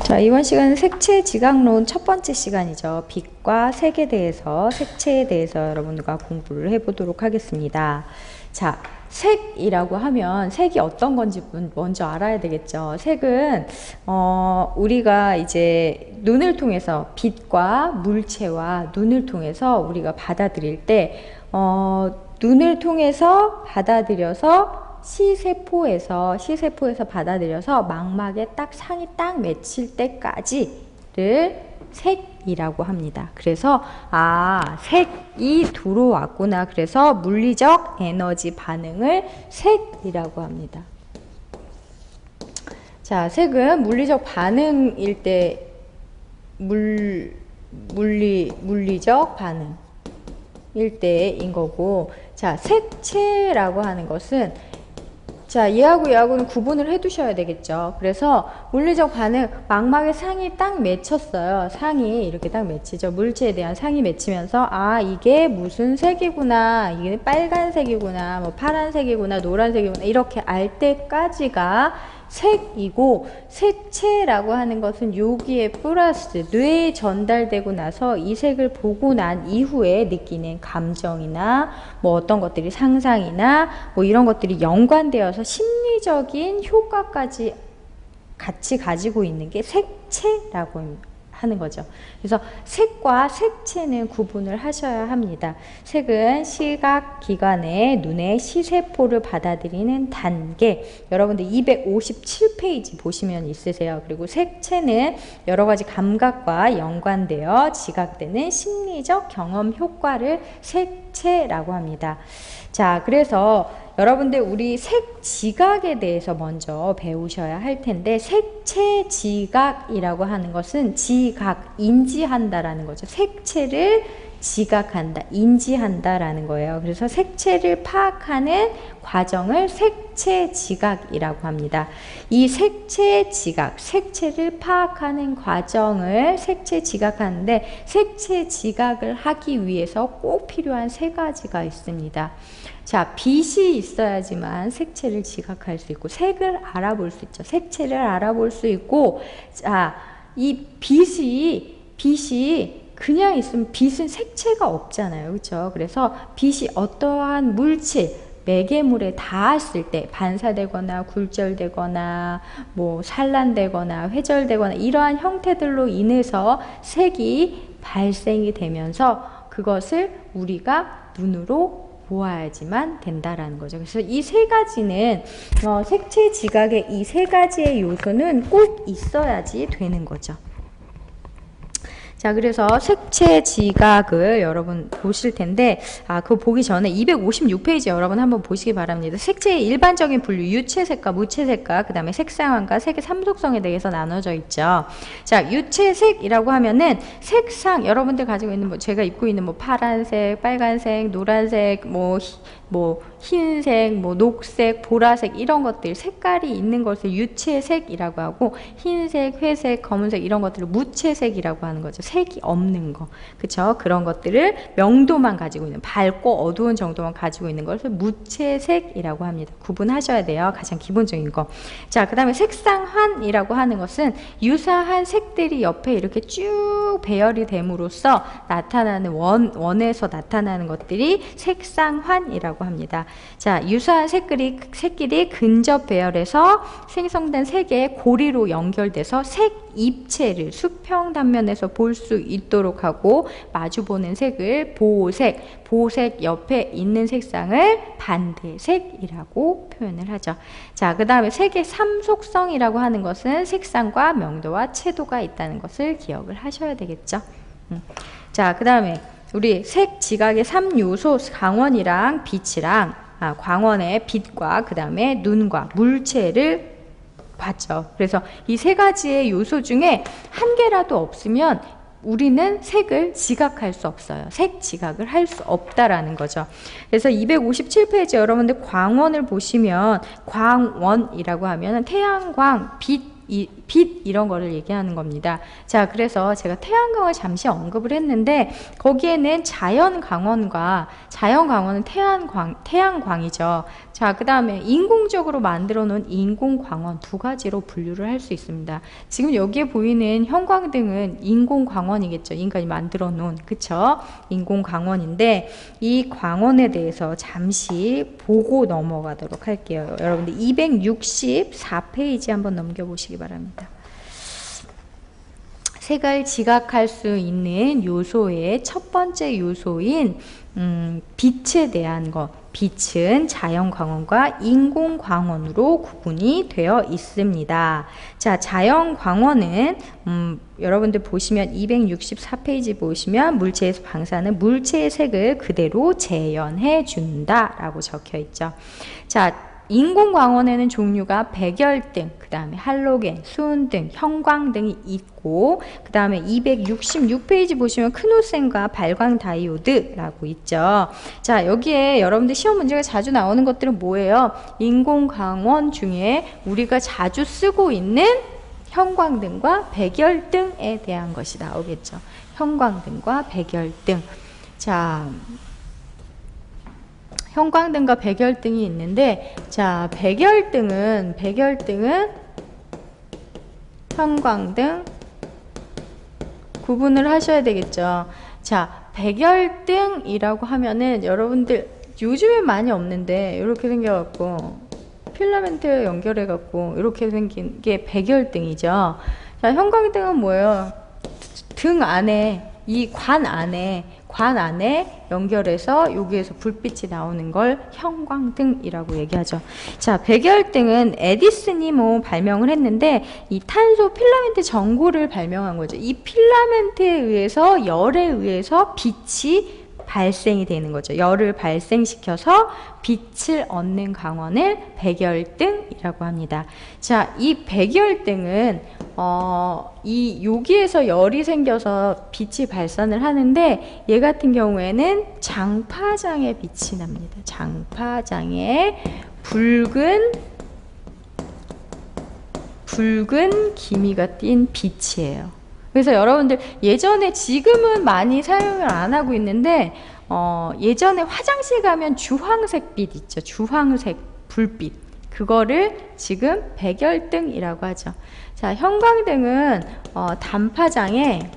자, 이번 시간은 색채 지각론 첫 번째 시간이죠. 빛과 색에 대해서, 색채에 대해서 여러분과 공부를 해보도록 하겠습니다. 자, 색이라고 하면 색이 어떤 건지 먼저 알아야 되겠죠. 색은 우리가 이제 눈을 통해서 빛과 물체와 눈을 통해서 우리가 받아들일 때 눈을 통해서 받아들여서 시세포에서 받아들여서 망막에 딱 상이 딱 맺힐 때까지를 색이라고 합니다. 그래서 색이 들어왔구나. 그래서 물리적 에너지 반응을 색이라고 합니다. 자, 색은 물리적 반응일 때 물리적 반응일 때인 거고, 자, 색채라고 하는 것은 자, 얘하고는 구분을 해 두셔야 되겠죠. 그래서 물리적 반응, 망막에 상이 딱 맺혔어요. 상이 이렇게 딱 맺히죠. 물체에 대한 상이 맺히면서 이게 무슨 색이구나, 이게 빨간색이구나, 뭐 파란색이구나, 노란색이구나, 이렇게 알 때까지가 색이고, 색채라고 하는 것은 여기에 플러스 뇌에 전달되고 나서 이 색을 보고 난 이후에 느끼는 감정이나 뭐 어떤 것들이 상상이나 뭐 이런 것들이 연관되어서 심리적인 효과까지 같이 가지고 있는 게 색채라고 하는 거죠. 그래서 색과 색채는 구분을 하셔야 합니다. 색은 시각기관의 눈의 시세포를 받아들이는 단계, 여러분들 257페이지 보시면 있으세요. 그리고 색채는 여러가지 감각과 연관되어 지각되는 심리적 경험 효과를 색채라고 합니다. 자, 그래서 여러분들 우리 색지각에 대해서 먼저 배우셔야 할 텐데, 색채 지각이라고 하는 것은 지각, 인지한다라는 거죠. 색채를 지각한다, 인지한다라는 거예요. 그래서 색채를 파악하는 과정을 색채 지각이라고 합니다. 이 색채 지각, 색채를 파악하는 과정을 색채 지각하는데, 색채 지각을 하기 위해서 꼭 필요한 세 가지가 있습니다. 자, 빛이 있어야지만 색채를 지각할 수 있고, 색을 알아볼 수 있죠. 색채를 알아볼 수 있고, 자, 이 빛이 그냥 있으면 빛은 색채가 없잖아요. 그렇죠? 그래서 빛이 어떠한 물질, 매개물에 닿았을 때 반사되거나 굴절되거나 뭐 산란되거나 회절되거나 이러한 형태들로 인해서 색이 발생이 되면서 그것을 우리가 눈으로 보아야지만 된다라는 거죠. 그래서 이 세 가지는 색채 지각의 이 세 가지의 요소는 꼭 있어야지 되는 거죠. 자, 그래서 색채 지각을 여러분 보실 텐데, 그거 보기 전에 256페이지 여러분 한번 보시기 바랍니다. 색채의 일반적인 분류, 유채색과 무채색과 그 다음에 색상황과 색의 삼속성에 대해서 나눠져 있죠. 자, 유채색이라고 하면은 색상, 여러분들 가지고 있는 뭐 제가 입고 있는 뭐 파란색, 빨간색, 노란색, 뭐 흰색, 뭐 녹색, 보라색 이런 것들, 색깔이 있는 것을 유채색이라고 하고, 흰색, 회색, 검은색 이런 것들을 무채색이라고 하는 거죠. 색이 없는 거, 그쵸? 그런 것들을 명도만 가지고 있는, 밝고 어두운 정도만 가지고 있는 것을 무채색이라고 합니다. 구분하셔야 돼요. 가장 기본적인 거. 자, 그 다음에 색상환이라고 하는 것은 유사한 색들이 옆에 이렇게 쭉 배열이 됨으로써 나타나는 원에서 나타나는 것들이 색상환이라고 합니다. 자, 유사한 색끼리 근접 배열해서 생성된 색의 고리로 연결돼서 색 입체를 수평 단면에서 볼 수 있도록 하고, 마주보는 색을 보색, 보색 옆에 있는 색상을 반대색이라고 표현을 하죠. 자, 그 다음에 색의 삼속성이라고 하는 것은 색상과 명도와 채도가 있다는 것을 기억을 하셔야 되겠죠. 자, 그 다음에 우리 색 지각의 3요소, 광원이랑 빛이랑, 광원의 빛과 그 다음에 눈과 물체를 봤죠. 그래서 이 세 가지의 요소 중에 한 개라도 없으면 우리는 색을 지각할 수 없어요. 색 지각을 할 수 없다라는 거죠. 그래서 257페이지 여러분들 광원을 보시면, 광원이라고 하면 태양광, 빛 빛 이런 거를 얘기하는 겁니다. 자, 그래서 제가 태양광을 잠시 언급을 했는데 거기에는 자연광원은 태양광이죠. 자, 그 다음에 인공적으로 만들어 놓은 인공광원 두 가지로 분류를 할 수 있습니다. 지금 여기에 보이는 형광등은 인공광원이겠죠. 인간이 만들어 놓은, 그쵸? 인공광원인데 이 광원에 대해서 잠시 보고 넘어가도록 할게요. 여러분들 264페이지 한번 넘겨보시기 바랍니다. 색을 지각할 수 있는 요소의 첫 번째 요소인 빛에 대한 것. 빛은 자연광원과 인공광원으로 구분이 되어 있습니다. 자, 자연광원은 여러분들 보시면 264페이지 보시면 물체에서 방사하는 물체의 색을 그대로 재현해 준다 라고 적혀 있죠. 자, 인공광원에는 종류가 백열등, 그 다음에 할로겐, 수은등, 형광등이 있고 그 다음에 266페이지 보시면 크노센과 발광 다이오드라고 있죠. 자, 여기에 여러분들 시험 문제가 자주 나오는 것들은 뭐예요? 인공광원 중에 우리가 자주 쓰고 있는 형광등과 백열등에 대한 것이 나오겠죠. 형광등과 백열등. 자, 형광등과 백열등이 있는데, 자, 백열등은 형광등 구분을 하셔야 되겠죠. 자, 백열등이라고 하면은 여러분들 요즘에 많이 없는데 이렇게 생겨갖고 필라멘트 연결해갖고 이렇게 생긴 게 백열등이죠. 자, 형광등은 뭐예요? 등 안에, 이 관 안에 연결해서 여기에서 불빛이 나오는 걸 형광등이라고 얘기하죠. 자, 백열등은 에디슨이 발명을 했는데 이 탄소 필라멘트 전구를 발명한 거죠. 이 필라멘트에 의해서 열에 의해서 빛이 발생이 되는 거죠. 열을 발생시켜서 빛을 얻는 광원을 백열등이라고 합니다. 자, 이 백열등은 여기에서 열이 생겨서 빛이 발산을 하는데 얘 같은 경우에는 장파장에 빛이 납니다. 장파장에 붉은 기미가 띈 빛이에요. 그래서 여러분들 예전에, 지금은 많이 사용을 안 하고 있는데 예전에 화장실 가면 주황색 빛 있죠. 주황색 불빛. 그거를 지금 백열등이라고 하죠. 자, 형광등은 단파장에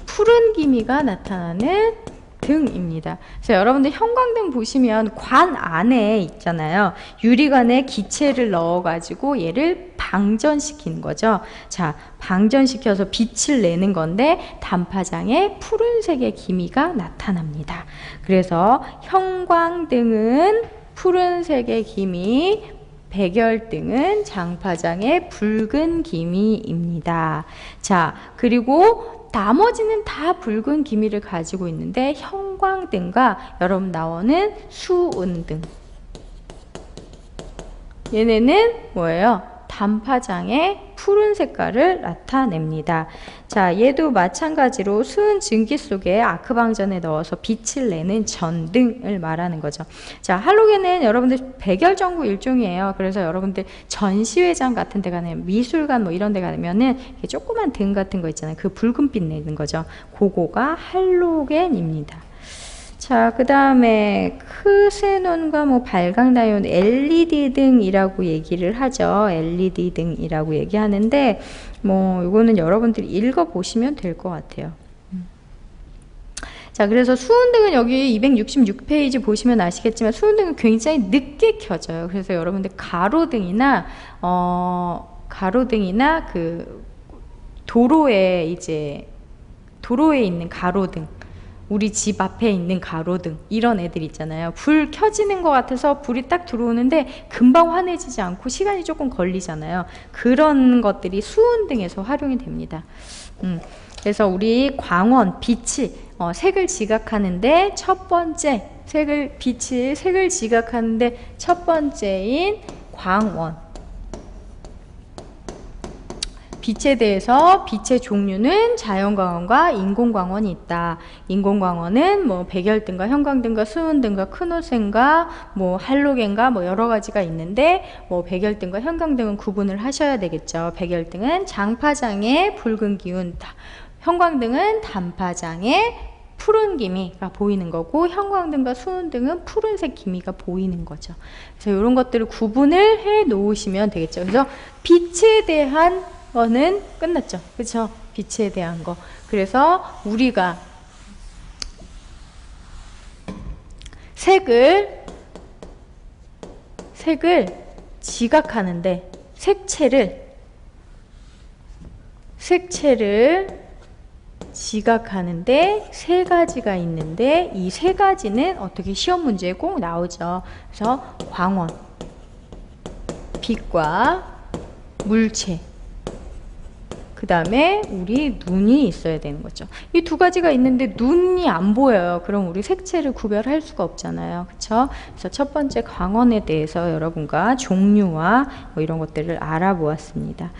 푸른 기미가 나타나는 등입니다. 그래서 여러분들 형광등 보시면 관 안에 있잖아요. 유리관에 기체를 넣어가지고 얘를 방전시키는 거죠. 자, 방전시켜서 빛을 내는 건데 단파장에 푸른색의 기미가 나타납니다. 그래서 형광등은 푸른색의 기미, 백열등은 장파장의 붉은 기미입니다. 자, 그리고 나머지는 다 붉은 기미를 가지고 있는데 형광등과 여러분 나오는 수은등, 얘네는 뭐예요? 단파장의 푸른 색깔을 나타냅니다. 자, 얘도 마찬가지로 수은 증기 속에 아크방전에 넣어서 빛을 내는 전등을 말하는 거죠. 자, 할로겐은 여러분들 백열전구 일종이에요. 그래서 여러분들 전시회장 같은 데 가면, 미술관 이런 데 가면은 조그만 등 같은 거 있잖아요. 그 붉은빛 내는 거죠. 그거가 할로겐입니다. 자, 그 다음에 크세논과 발광다이온, LED 등이라고 얘기를 하죠. LED 등이라고 얘기하는데 이거는 여러분들이 읽어보시면 될 것 같아요. 자, 그래서 수은등은 여기 266페이지 보시면 아시겠지만 수은등은 굉장히 늦게 켜져요. 그래서 여러분들 가로등이나 그 도로에 있는 가로등, 우리 집 앞에 있는 가로등, 이런 애들 있잖아요. 불 켜지는 것 같아서 불이 딱 들어오는데 금방 환해지지 않고 시간이 조금 걸리잖아요. 그런 것들이 수은등에서 활용이 됩니다. 그래서 우리 광원, 빛이 색을 지각하는데 첫 번째, 색을 지각하는데 첫 번째인 광원, 빛에 대해서 빛의 종류는 자연광원과 인공광원이 있다. 인공광원은 뭐 백열등과 형광등과 수은등과 크노센과 뭐 할로겐과 뭐 여러 가지가 있는데 뭐 백열등과 형광등은 구분을 하셔야 되겠죠. 백열등은 장파장의 붉은 기운, 형광등은 단파장의 푸른 기미가 보이는 거고 형광등과 수은등은 푸른색 기미가 보이는 거죠. 그래서 이런 것들을 구분을 해 놓으시면 되겠죠. 그래서 빛에 대한 거는 끝났죠. 그렇죠? 빛에 대한 거. 그래서 우리가 색을 지각하는데 색채를 지각하는데 세 가지가 있는데 이 세 가지는 어떻게 시험 문제에 꼭 나오죠. 그래서 광원, 빛과 물체, 그 다음에 우리 눈이 있어야 되는 거죠. 이 두 가지가 있는데 눈이 안 보여요. 그럼 우리 색채를 구별할 수가 없잖아요. 그쵸? 그래서 첫 번째 광원에 대해서 여러분과 종류와 뭐 이런 것들을 알아보았습니다.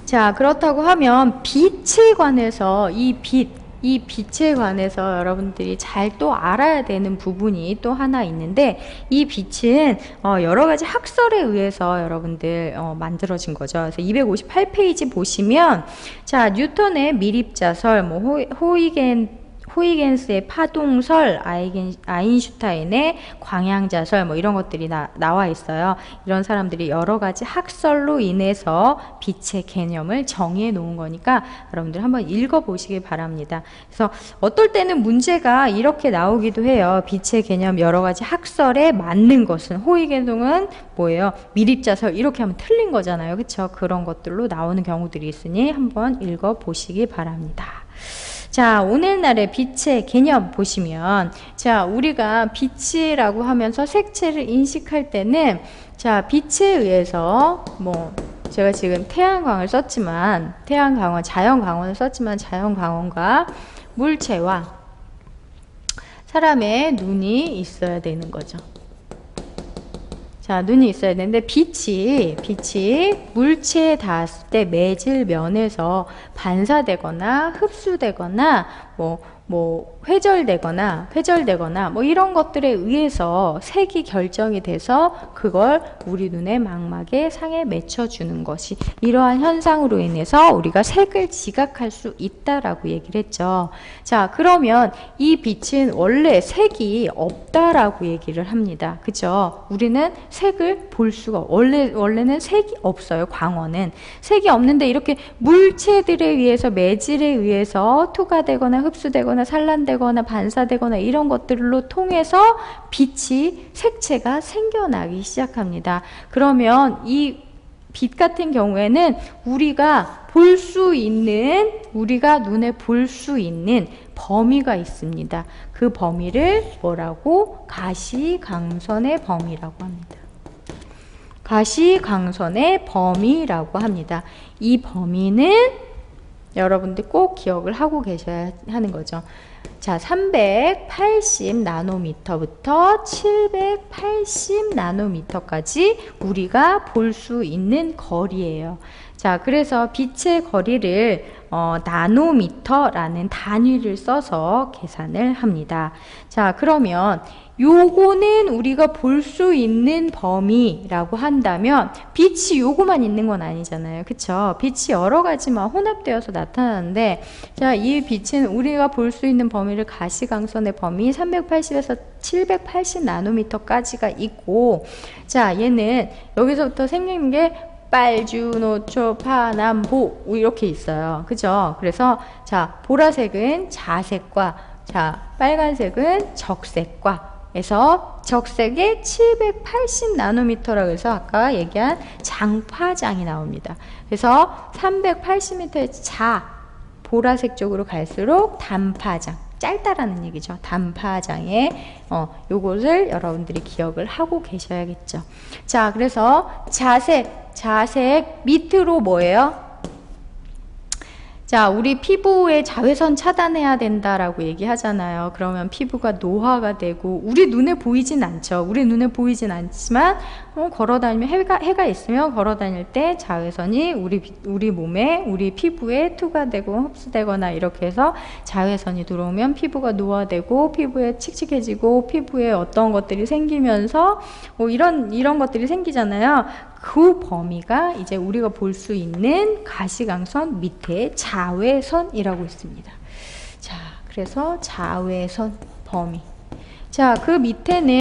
자, 그렇다고 하면 빛에 관해서 이 빛에 관해서 여러분들이 잘 또 알아야 되는 부분이 또 하나 있는데 이 빛은 여러 가지 학설에 의해서 여러분들 만들어진 거죠. 그래서 258페이지 보시면 자, 뉴턴의 미립자설, 뭐 호이겐스의 파동설, 아인슈타인의 광양자설 뭐 이런 것들이 나와 있어요. 이런 사람들이 여러 가지 학설로 인해서 빛의 개념을 정의해 놓은 거니까 여러분들 한번 읽어 보시기 바랍니다. 그래서 어떨 때는 문제가 이렇게 나오기도 해요. 빛의 개념 여러 가지 학설에 맞는 것은 호이겐동은 뭐예요? 미립자설 이렇게 하면 틀린 거잖아요. 그렇죠? 그런 것들로 나오는 경우들이 있으니 한번 읽어 보시기 바랍니다. 자, 오늘날의 빛의 개념 보시면 자, 우리가 빛이라고 하면서 색채를 인식할 때는 자, 빛에 의해서 뭐 제가 지금 태양광을 썼지만 태양광원, 자연광원을 썼지만 자연광원과 물체와 사람의 눈이 있어야 되는 거죠. 자, 눈이 있어야 되는데 빛이 물체에 닿았을 때 매질면에서 반사되거나 흡수되거나 뭐 회절되거나 뭐 이런 것들에 의해서 색이 결정이 돼서 그걸 우리 눈의 망막에 상에 맺혀주는 것이 이러한 현상으로 인해서 우리가 색을 지각할 수 있다라고 얘기를 했죠. 자, 그러면 이 빛은 원래 색이 없다라고 얘기를 합니다. 그죠? 우리는 색을 볼 수가 원래는 색이 없어요. 광원은 색이 없는데 이렇게 물체들에 의해서 매질에 의해서 투과되거나 흡수되거나 산란되거나 반사되거나 이런 것들로 통해서 빛이 색채가 생겨나기 시작합니다. 그러면 이 빛 같은 경우에는 우리가 눈에 볼 수 있는 범위가 있습니다. 그 범위를 뭐라고? 가시광선의 범위라고 합니다. 가시광선의 범위라고 합니다. 이 범위는 여러분들 꼭 기억을 하고 계셔야 하는 거죠. 자, 380 나노미터부터 780 나노미터까지 우리가 볼 수 있는 거리예요. 자, 그래서 빛의 거리를 나노미터라는 단위를 써서 계산을 합니다. 자, 그러면 요거는 우리가 볼 수 있는 범위라고 한다면 빛이 요거만 있는 건 아니잖아요. 그쵸? 빛이 여러 가지만 혼합되어서 나타나는데 자, 이 빛은 우리가 볼 수 있는 범위를 가시광선의 범위 380에서 780 나노미터까지가 있고 자, 얘는 여기서부터 생기는 게 빨주, 노초, 파남, 보 이렇게 있어요. 그죠? 그래서 자, 보라색은 자색과 자, 빨간색은 적색과 해서 적색에 780 나노미터라고 해서 아까 얘기한 장파장이 나옵니다. 그래서 380m의 보라색 쪽으로 갈수록 단파장, 짧다라는 얘기죠. 단파장에 요것을 여러분들이 기억을 하고 계셔야겠죠. 자, 그래서 자색 밑으로 뭐예요? 자, 우리 피부의 자외선 차단해야 된다라고 얘기하잖아요. 그러면 피부가 노화가 되고, 우리 눈에 보이진 않죠. 우리 눈에 보이진 않지만, 걸어 다니면 해가 있으면 걸어 다닐 때 자외선이 우리 몸에, 우리 피부에 투과되고 흡수되거나 이렇게 해서 자외선이 들어오면 피부가 노화되고, 피부에 칙칙해지고, 피부에 어떤 것들이 생기면서, 이런 것들이 생기잖아요. 그 범위가 이제 우리가 볼 수 있는 가시광선 밑에 자외선이라고 있습니다. 자, 그래서 자외선 범위. 자, 그 밑에는